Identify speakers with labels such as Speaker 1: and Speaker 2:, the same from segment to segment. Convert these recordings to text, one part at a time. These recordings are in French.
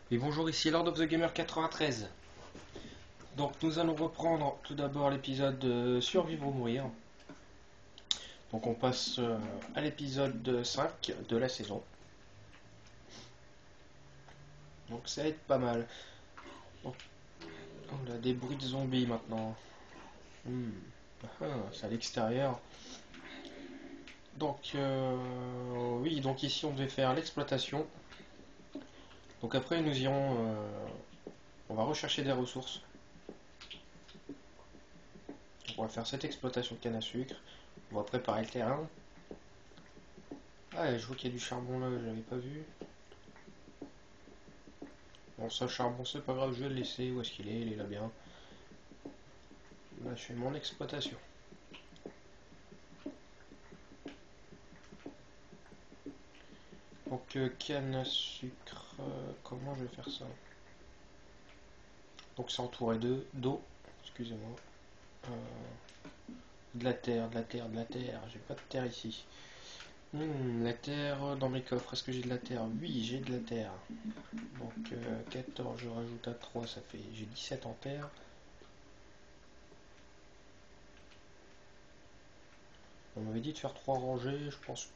Speaker 1: Et bonjour, ici Lord of the Gamer 93. Donc nous allons reprendre tout d'abord l'épisode de Survivre ou mourir. Donc on passe à l'épisode 5 de la saison. Donc ça va être pas mal. Donc, on a des bruits de zombies maintenant. C'est à l'extérieur. Donc oui, donc ici on devait faire l'exploitation. Donc après nous irons, on va rechercher des ressources. On va faire cette exploitation de canne à sucre. On va préparer le terrain. Ah, je vois qu'il y a du charbon là, je l'avais pas vu. Bon, ça, charbon, c'est pas grave, je vais le laisser. Où est-ce qu'il est? Il est là bien. Là, je fais mon exploitation. Donc, canne à sucre. Comment je vais faire ça? Donc, c'est entouré d'eau. Excusez-moi. De la terre, de la terre, de la terre. J'ai pas de terre ici. La terre dans mes coffres. Est-ce que j'ai de la terre? Oui, j'ai de la terre. Donc, 14, je rajoute à 3, ça fait. J'ai 17 en terre. On m'avait dit de faire 3 rangées, je pense.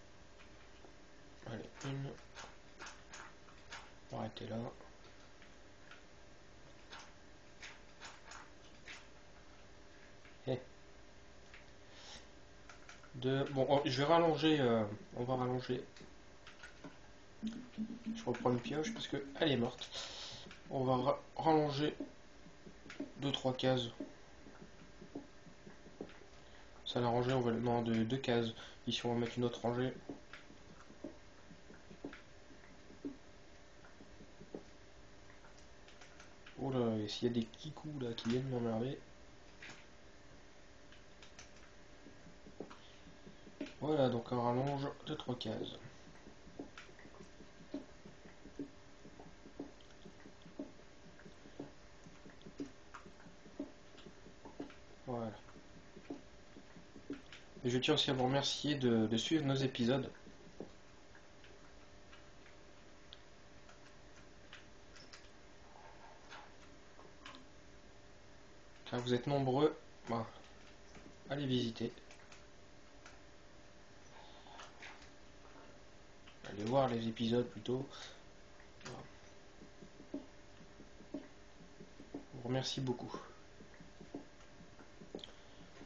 Speaker 1: Allez, une. On va arrêter là. Eh. Bon, je vais rallonger. On va rallonger. Je reprends une pioche parce que elle est morte. On va rallonger 2-3 cases. Ça l'a rangé, on va non de 2 cases. Ici on va mettre une autre rangée. Oh là, et s'il y a des kikous là qui viennent m'emmerder. Voilà, donc on rallonge 2-3 cases. Voilà. Et je tiens aussi à vous remercier de suivre nos épisodes. Car vous êtes nombreux. Bah, allez visiter. Allez voir les épisodes plutôt. Je vous remercie beaucoup.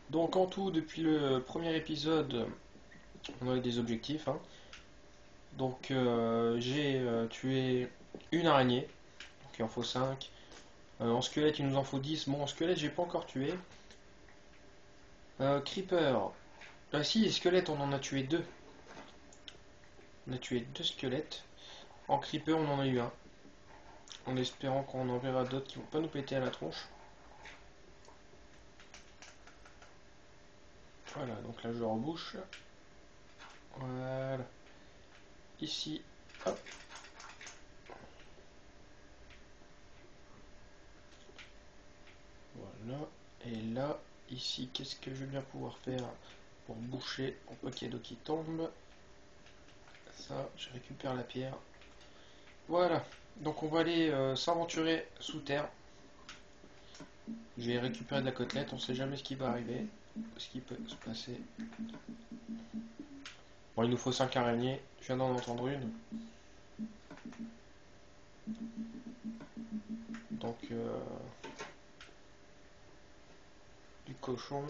Speaker 1: Donc en tout, depuis le premier épisode, on a eu des objectifs. Donc j'ai tué une araignée, donc il en faut 5. En squelette, il nous en faut 10. Bon, en squelette, j'ai pas encore tué. Creeper. Ah si, squelette, on en a tué 2. On a tué 2 squelettes. En creeper, on en a eu un. En espérant qu'on en verra d'autres qui vont pas nous péter à la tronche. Voilà, donc là je rebouche. Voilà. Ici, hop. Voilà. Et là, ici, qu'est-ce que je vais bien pouvoir faire pour boucher pour pas qu'il y ait d'eau qui tombe? Ça, je récupère la pierre. Voilà. Donc on va aller s'aventurer sous terre. Je vais récupérer de la côtelette, on sait jamais ce qui va arriver, ce qui peut se passer. Bon, il nous faut 5 araignées, je viens d'en entendre une. Donc, du cochon,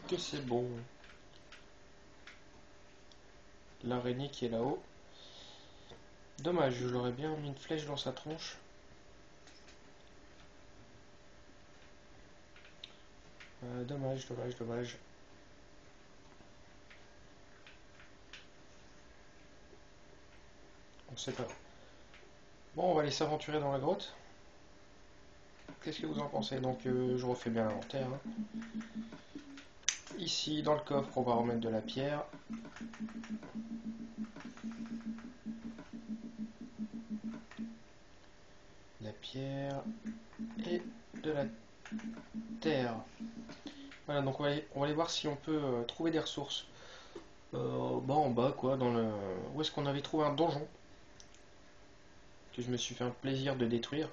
Speaker 1: que c'est bon. L'araignée qui est là-haut. Dommage, je l'aurais bien mis une flèche dans sa tronche. Dommage, dommage, dommage. On sait pas. Bon, on va aller s'aventurer dans la grotte. Qu'est-ce que vous en pensez? Donc, je refais bien l'inventaire. Ici, dans le coffre, on va remettre de la pierre. De la pierre et de la terre. Voilà, donc on va aller voir si on peut trouver des ressources. En bas, quoi, dans le... Où est-ce qu'on avait trouvé un donjon? que je me suis fait un plaisir de détruire.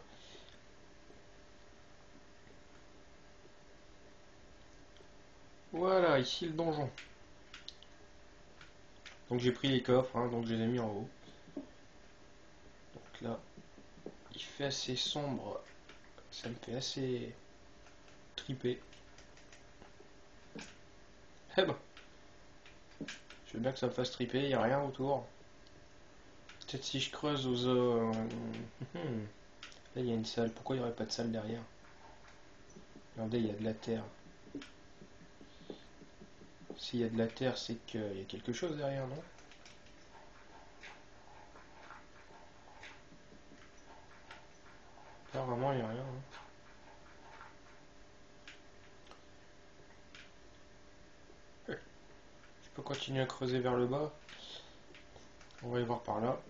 Speaker 1: Voilà, ici le donjon. Donc j'ai pris les coffres, hein, donc je les ai mis en haut. Donc là, il fait assez sombre, ça me fait assez triper. Eh ben, je veux bien que ça me fasse triper, il n'y a rien autour. Peut-être si je creuse aux... Là il y a une salle, pourquoi il n'y aurait pas de salle derrière? Regardez, il y a de la terre. S'il y a de la terre, c'est qu'il y a quelque chose derrière, non? Apparemment, il n'y a rien. Hein. Je peux continuer à creuser vers le bas. On va y voir par là.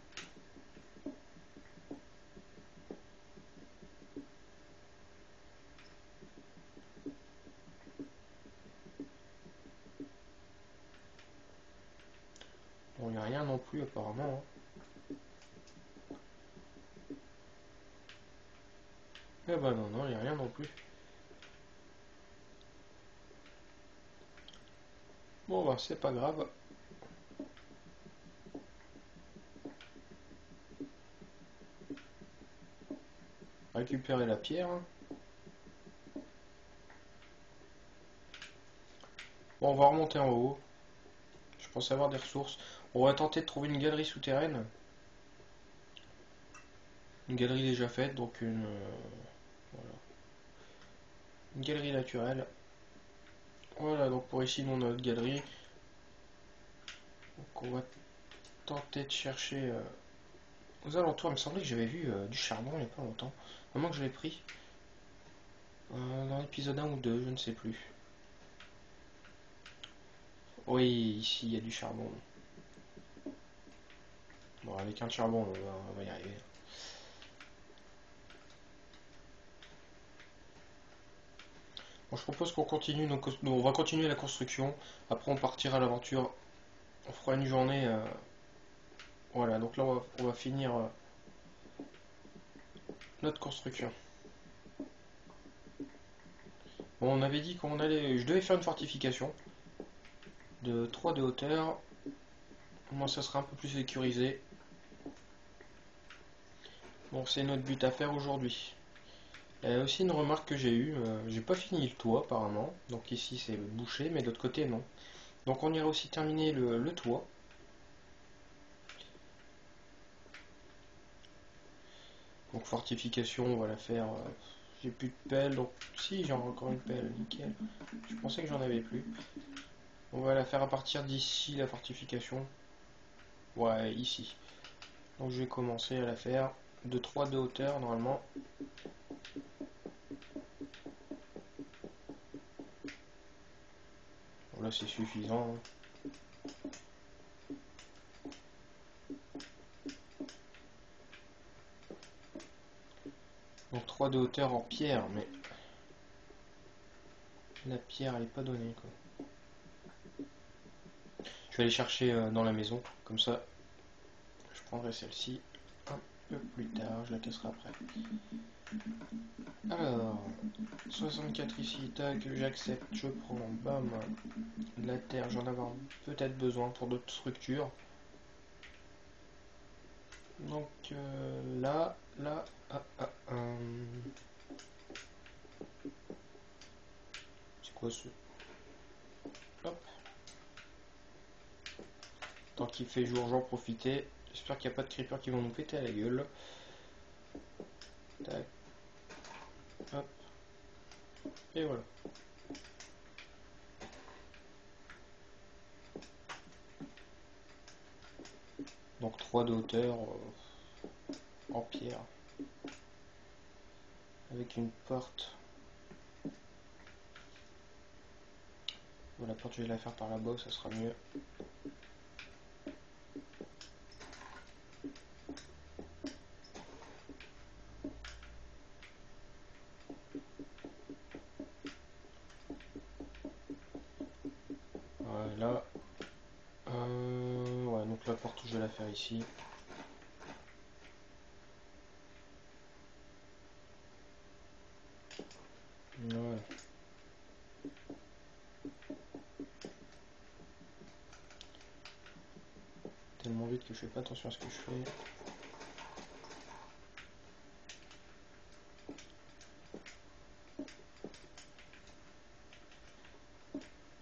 Speaker 1: Bon, il n'y a rien non plus, apparemment. Hein. Eh ben non, non, il n'y a rien non plus. Bon, bah, c'est pas grave. Récupérer la pierre. Bon, on va remonter en haut. Je pense avoir des ressources. On va tenter de trouver une galerie souterraine. Une galerie déjà faite, donc voilà. Une galerie naturelle. Voilà, donc pour ici, mon autre galerie. Donc on va tenter de chercher aux alentours. Il me semblait que j'avais vu du charbon il n'y a pas longtemps. À moins que je l'ai pris dans l'épisode 1 ou 2, je ne sais plus. Oui, ici il y a du charbon. Bon, avec un charbon, on va y arriver. Bon, je propose qu'on continue, on va continuer la construction. Après, on partira à l'aventure. On fera une journée. Voilà, donc là, on va finir notre construction. Bon, on avait dit qu'on allait. Je devais faire une fortification de 3 de hauteur. Moi, ça sera un peu plus sécurisé. Bon, c'est notre but à faire aujourd'hui. Il y a aussi une remarque que j'ai eue. J'ai pas fini le toit, apparemment. Donc ici, c'est bouché, mais d'autre côté, non. Donc on ira aussi terminer le toit. Donc fortification, on va la faire. J'ai plus de pelle, donc si j'ai encore une pelle, nickel. Je pensais que j'en avais plus. On va la faire à partir d'ici la fortification. Ouais, ici. Donc je vais commencer à la faire de 3 de hauteur normalement. Bon, là c'est suffisant. Donc 3 de hauteur en pierre, mais la pierre elle est pas donnée quoi. Je vais aller chercher dans la maison, comme ça je prendrai celle-ci un peu plus tard, je la casserai après. Alors, 64 ici, tac, j'accepte, je prends, bam, de la terre, j'en avoir peut-être besoin pour d'autres structures. Donc là, c'est quoi ce... Hop. Tant qu'il fait jour, j'en profiter. J'espère qu'il n'y a pas de creepers qui vont nous péter à la gueule. Tac. Hop. Et voilà. Donc 3 de hauteur en pierre. Avec une porte. Bon, la porte je vais la faire par là-bas, ça sera mieux. Voilà. Ouais, donc la porte je vais la faire ici. Voilà. Tellement vite que je fais pas attention à ce que je fais.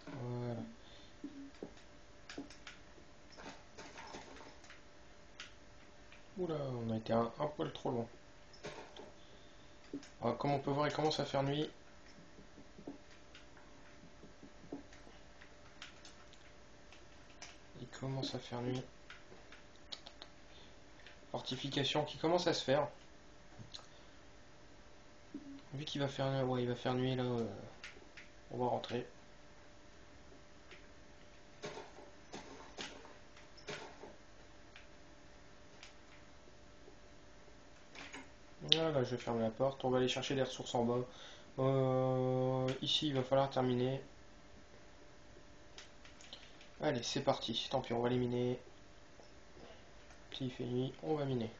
Speaker 1: Voilà. Oula, on a été un poil trop loin. Alors, comme on peut voir, il commence à faire nuit. Il commence à faire nuit. Fortification qui commence à se faire. Vu qu'il va faire, ouais, il va faire nuit là, on va rentrer. Voilà, je ferme la porte. On va aller chercher des ressources en bas. Ici, il va falloir terminer. Allez, c'est parti. Tant pis, on va les miner. S'il fait nuit, on va miner.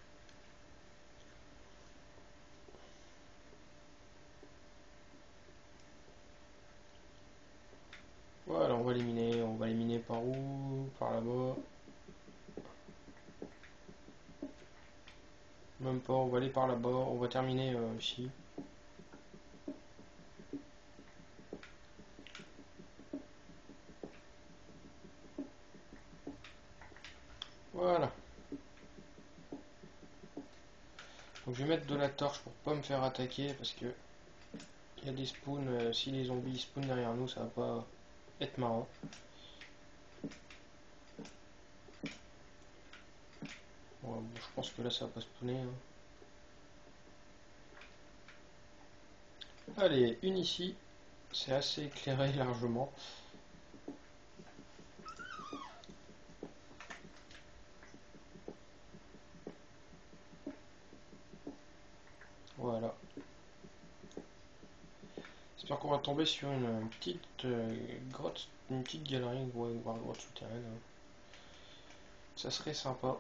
Speaker 1: Voilà, on va les miner. On va les miner par où? Par là-bas. Même pas, on va aller par là-bas. On va terminer ici. Voilà. Donc je vais mettre de la torche pour pas me faire attaquer parce que il y a des spawns. Si les zombies spawnent derrière nous, ça va pas être marrant. Bon, je pense que là ça va pas spawner. Hein. Allez, une ici. C'est assez éclairé largement. Voilà. J'espère qu'on va tomber sur une petite grotte, une petite galerie, voire une grotte souterraine. Hein. Ça serait sympa.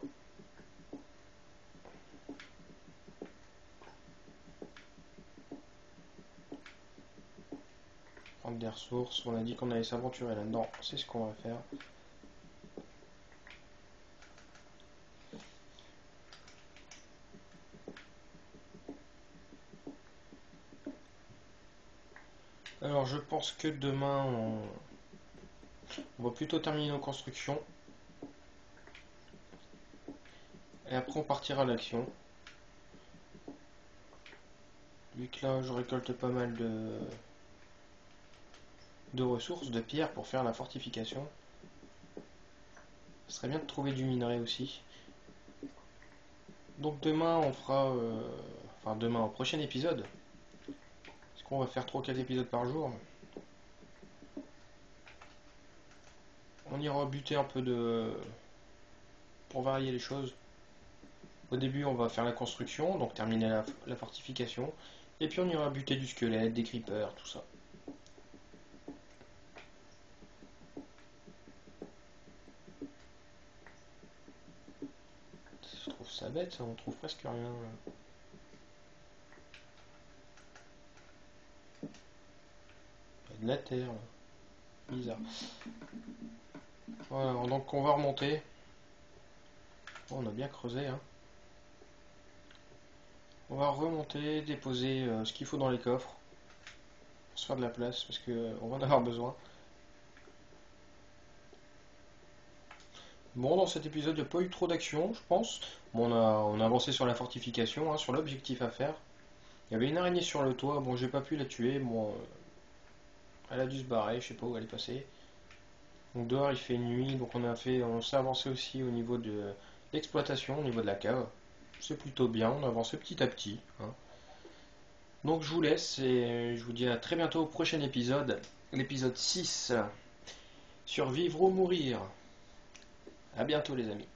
Speaker 1: Prendre des ressources. On a dit qu'on allait s'aventurer là-dedans. C'est ce qu'on va faire. Alors je pense que demain on va plutôt terminer nos constructions. Et après on partira à l'action. Vu que là je récolte pas mal de ressources, de pierres pour faire la fortification. Ce serait bien de trouver du minerai aussi. Donc demain on fera... enfin demain au prochain épisode. Est-ce qu'on va faire 3 ou 4 épisodes par jour? On ira buter un peu de... pour varier les choses. Au début on va faire la construction, donc terminer la fortification. Et puis on ira buter du squelette, des creepers, tout ça. Je trouve ça bête, ça, on trouve presque rien là. Il y a de la terre là. Bizarre. Voilà, donc on va remonter. Oh, on a bien creusé hein. On va remonter, déposer ce qu'il faut dans les coffres. Pour se faire de la place parce que on va en avoir besoin. Bon, dans cet épisode, il n'y a pas eu trop d'action, je pense. Bon, on a avancé sur la fortification, hein, sur l'objectif à faire. Il y avait une araignée sur le toit, bon, j'ai pas pu la tuer. Bon, elle a dû se barrer, je sais pas où elle est passée. Donc dehors, il fait nuit, donc on s'est avancé aussi au niveau de l'exploitation, au niveau de la cave. C'est plutôt bien, on a avancé petit à petit. Hein. Donc je vous laisse et je vous dis à très bientôt au prochain épisode, l'épisode 6, survivre ou mourir. À bientôt les amis.